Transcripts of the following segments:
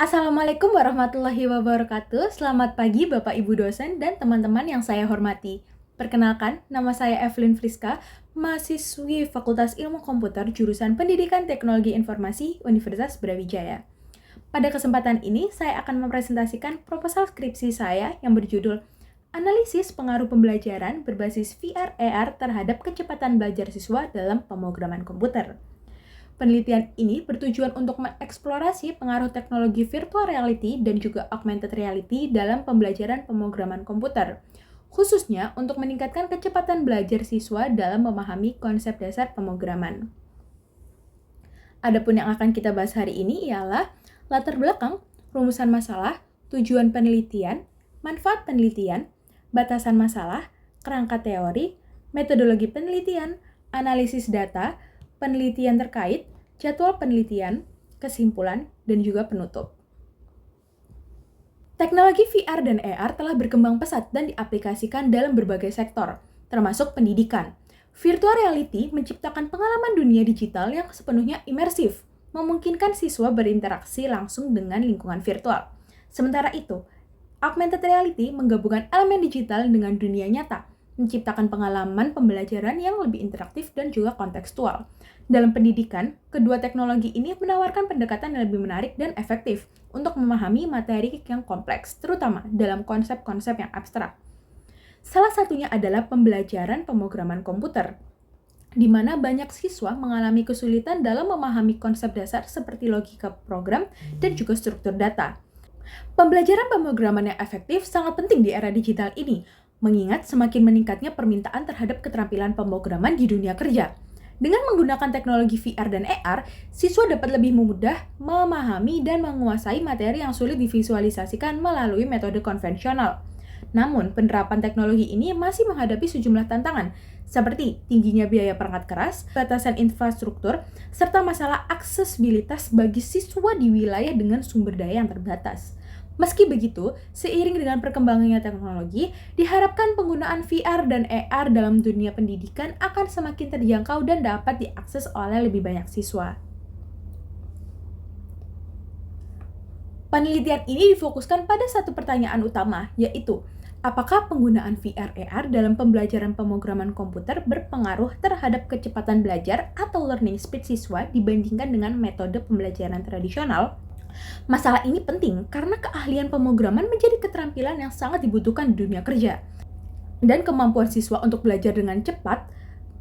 Assalamualaikum warahmatullahi wabarakatuh. Selamat pagi Bapak Ibu dosen dan teman-teman yang saya hormati. Perkenalkan, nama saya Evelyn Friska, mahasiswi Fakultas Ilmu Komputer jurusan Pendidikan Teknologi Informasi Universitas Brawijaya. Pada kesempatan ini, saya akan mempresentasikan proposal skripsi saya yang berjudul Analisis Pengaruh Pembelajaran Berbasis VR/AR Terhadap Kecepatan Belajar Siswa dalam Pemrograman Komputer. Penelitian ini bertujuan untuk mengeksplorasi pengaruh teknologi virtual reality dan juga augmented reality dalam pembelajaran pemrograman komputer, khususnya untuk meningkatkan kecepatan belajar siswa dalam memahami konsep dasar pemrograman. Adapun yang akan kita bahas hari ini ialah latar belakang, rumusan masalah, tujuan penelitian, manfaat penelitian, batasan masalah, kerangka teori, metodologi penelitian, analisis data, penelitian terkait, jadwal penelitian, kesimpulan, dan juga penutup. Teknologi VR dan AR telah berkembang pesat dan diaplikasikan dalam berbagai sektor, termasuk pendidikan. Virtual reality menciptakan pengalaman dunia digital yang sepenuhnya imersif, memungkinkan siswa berinteraksi langsung dengan lingkungan virtual. Sementara itu, augmented reality menggabungkan elemen digital dengan dunia nyata, menciptakan pengalaman pembelajaran yang lebih interaktif dan juga kontekstual. Dalam pendidikan, kedua teknologi ini menawarkan pendekatan yang lebih menarik dan efektif untuk memahami materi yang kompleks, terutama dalam konsep-konsep yang abstrak. Salah satunya adalah pembelajaran pemrograman komputer, di mana banyak siswa mengalami kesulitan dalam memahami konsep dasar seperti logika program dan juga struktur data. Pembelajaran pemrograman yang efektif sangat penting di era digital ini, mengingat semakin meningkatnya permintaan terhadap keterampilan pemrograman di dunia kerja. Dengan menggunakan teknologi VR dan AR, siswa dapat lebih mudah memahami dan menguasai materi yang sulit divisualisasikan melalui metode konvensional. Namun, penerapan teknologi ini masih menghadapi sejumlah tantangan, seperti tingginya biaya perangkat keras, batasan infrastruktur, serta masalah aksesibilitas bagi siswa di wilayah dengan sumber daya yang terbatas. Meski begitu, seiring dengan perkembangannya teknologi, diharapkan penggunaan VR dan AR dalam dunia pendidikan akan semakin terjangkau dan dapat diakses oleh lebih banyak siswa. Penelitian ini difokuskan pada satu pertanyaan utama, yaitu apakah penggunaan VR/AR dalam pembelajaran pemrograman komputer berpengaruh terhadap kecepatan belajar atau learning speed siswa dibandingkan dengan metode pembelajaran tradisional? Masalah ini penting karena keahlian pemrograman menjadi keterampilan yang sangat dibutuhkan di dunia kerja. Dan kemampuan siswa untuk belajar dengan cepat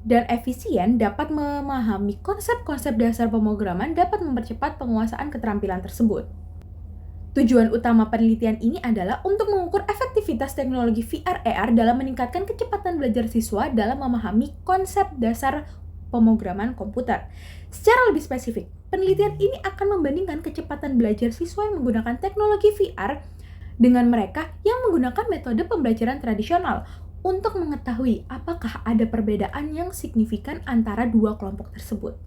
dan efisien dapat memahami konsep-konsep dasar pemrograman dapat mempercepat penguasaan keterampilan tersebut. Tujuan utama penelitian ini adalah untuk mengukur efektivitas teknologi VR/AR dalam meningkatkan kecepatan belajar siswa dalam memahami konsep dasar pemrograman komputer. Secara lebih spesifik, penelitian ini akan membandingkan kecepatan belajar siswa yang menggunakan teknologi VR dengan mereka yang menggunakan metode pembelajaran tradisional untuk mengetahui apakah ada perbedaan yang signifikan antara dua kelompok tersebut.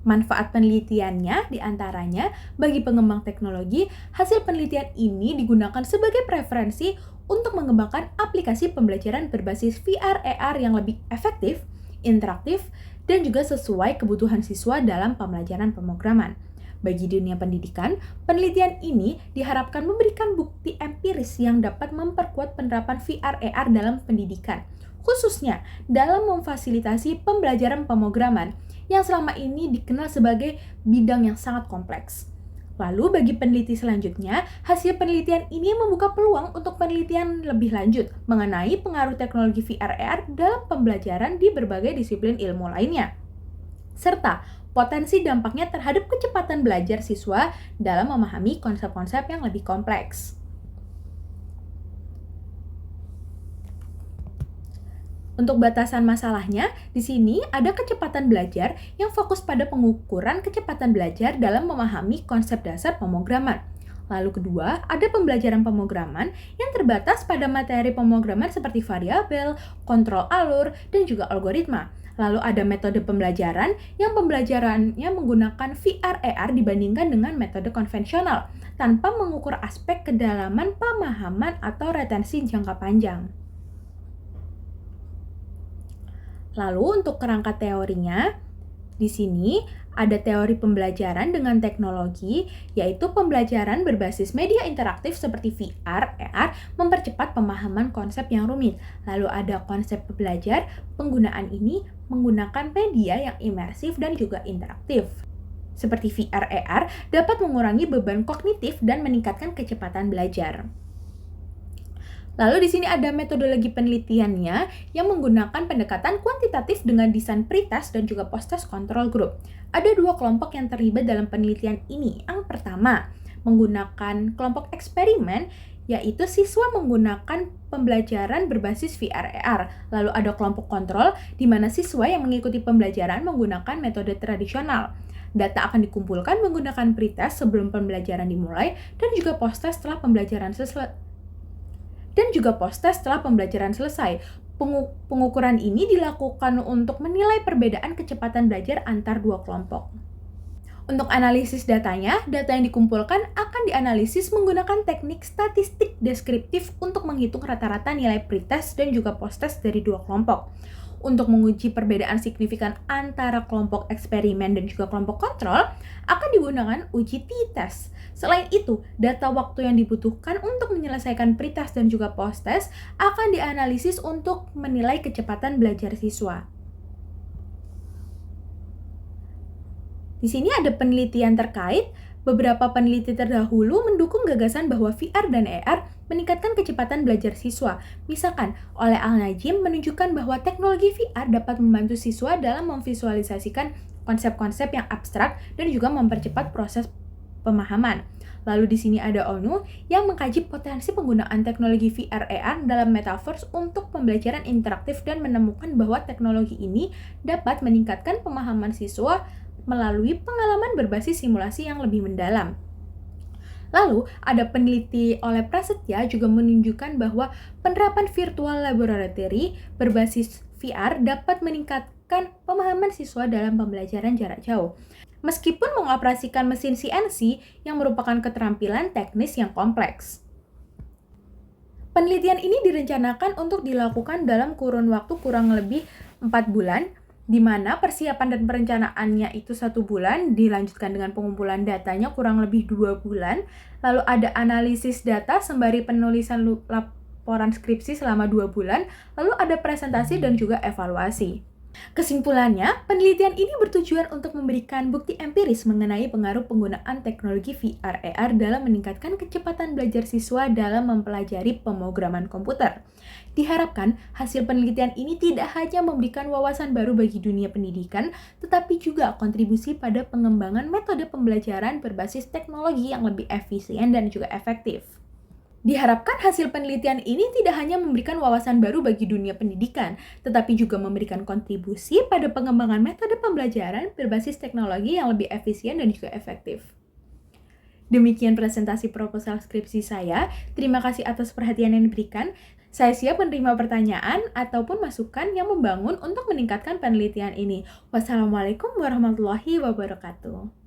Manfaat penelitiannya diantaranya bagi pengembang teknologi, hasil penelitian ini digunakan sebagai preferensi untuk mengembangkan aplikasi pembelajaran berbasis VR/AR yang lebih efektif, interaktif, dan juga sesuai kebutuhan siswa dalam pembelajaran pemrograman. Bagi dunia pendidikan, penelitian ini diharapkan memberikan bukti empiris yang dapat memperkuat penerapan VR/AR dalam pendidikan, khususnya dalam memfasilitasi pembelajaran pemrograman yang selama ini dikenal sebagai bidang yang sangat kompleks. Lalu bagi peneliti selanjutnya, hasil penelitian ini membuka peluang untuk penelitian lebih lanjut mengenai pengaruh teknologi VR/AR dalam pembelajaran di berbagai disiplin ilmu lainnya, serta potensi dampaknya terhadap kecepatan belajar siswa dalam memahami konsep-konsep yang lebih kompleks. Untuk batasan masalahnya, di sini ada kecepatan belajar yang fokus pada pengukuran kecepatan belajar dalam memahami konsep dasar pemrograman. Lalu kedua, ada pembelajaran pemrograman yang terbatas pada materi pemrograman seperti variabel, kontrol alur, dan juga algoritma. Lalu ada metode pembelajaran yang pembelajarannya menggunakan VR/AR dibandingkan dengan metode konvensional, tanpa mengukur aspek kedalaman pemahaman atau retensi jangka panjang. Lalu untuk kerangka teorinya, di sini Ada teori pembelajaran dengan teknologi, yaitu pembelajaran berbasis media interaktif seperti VR, AR, mempercepat pemahaman konsep yang rumit. Lalu ada konsep belajar, penggunaan ini menggunakan media yang imersif dan juga interaktif. Seperti VR, AR, dapat mengurangi beban kognitif dan meningkatkan kecepatan belajar. Lalu di sini ada metodologi penelitiannya yang menggunakan pendekatan kuantitatif dengan desain pretest dan juga post-test control group. Ada 2 kelompok yang terlibat dalam penelitian ini. Yang pertama, menggunakan kelompok eksperimen, yaitu siswa menggunakan pembelajaran berbasis VR AR. Lalu ada kelompok kontrol, di mana siswa yang mengikuti pembelajaran menggunakan metode tradisional. Data akan dikumpulkan menggunakan pretest sebelum pembelajaran dimulai dan juga post-test setelah pembelajaran selesai. Pengukuran ini dilakukan untuk menilai perbedaan kecepatan belajar antar 2 kelompok. Untuk analisis datanya, data yang dikumpulkan akan dianalisis menggunakan teknik statistik deskriptif untuk menghitung rata-rata nilai pretest dan juga post-test dari 2 kelompok. Untuk menguji perbedaan signifikan antara kelompok eksperimen dan juga kelompok kontrol, akan digunakan uji t-test. Selain itu, data waktu yang dibutuhkan untuk menyelesaikan pretest dan juga post-test akan dianalisis untuk menilai kecepatan belajar siswa. Di sini ada penelitian terkait. Beberapa peneliti terdahulu mendukung gagasan bahwa VR dan AR meningkatkan kecepatan belajar siswa. Misalkan, oleh Al-Najim menunjukkan bahwa teknologi VR dapat membantu siswa dalam memvisualisasikan konsep-konsep yang abstrak dan juga mempercepat proses pemahaman. Lalu di sini ada Onu yang mengkaji potensi penggunaan teknologi VR AR dalam metaverse untuk pembelajaran interaktif dan menemukan bahwa teknologi ini dapat meningkatkan pemahaman siswa melalui pengalaman berbasis simulasi yang lebih mendalam. Lalu, ada peneliti oleh Prasetya juga menunjukkan bahwa penerapan virtual laboratory berbasis VR dapat meningkatkan pemahaman siswa dalam pembelajaran jarak jauh. Meskipun mengoperasikan mesin CNC yang merupakan keterampilan teknis yang kompleks. Penelitian ini direncanakan untuk dilakukan dalam kurun waktu kurang lebih 4 bulan, di mana persiapan dan perencanaannya itu 1 bulan, dilanjutkan dengan pengumpulan datanya kurang lebih 2 bulan, lalu ada analisis data sembari penulisan laporan skripsi selama 2 bulan, lalu ada presentasi dan juga evaluasi. Kesimpulannya, penelitian ini bertujuan untuk memberikan bukti empiris mengenai pengaruh penggunaan teknologi VR AR dalam meningkatkan kecepatan belajar siswa dalam mempelajari pemrograman komputer. Diharapkan, hasil penelitian ini tidak hanya memberikan wawasan baru bagi dunia pendidikan, tetapi juga kontribusi pada pengembangan metode pembelajaran berbasis teknologi yang lebih efisien dan juga efektif. Diharapkan hasil penelitian ini tidak hanya memberikan wawasan baru bagi dunia pendidikan, tetapi juga memberikan kontribusi pada pengembangan metode pembelajaran berbasis teknologi yang lebih efisien dan juga efektif. Demikian presentasi proposal skripsi saya. Terima kasih atas perhatian yang diberikan. Saya siap menerima pertanyaan ataupun masukan yang membangun untuk meningkatkan penelitian ini. Wassalamualaikum warahmatullahi wabarakatuh.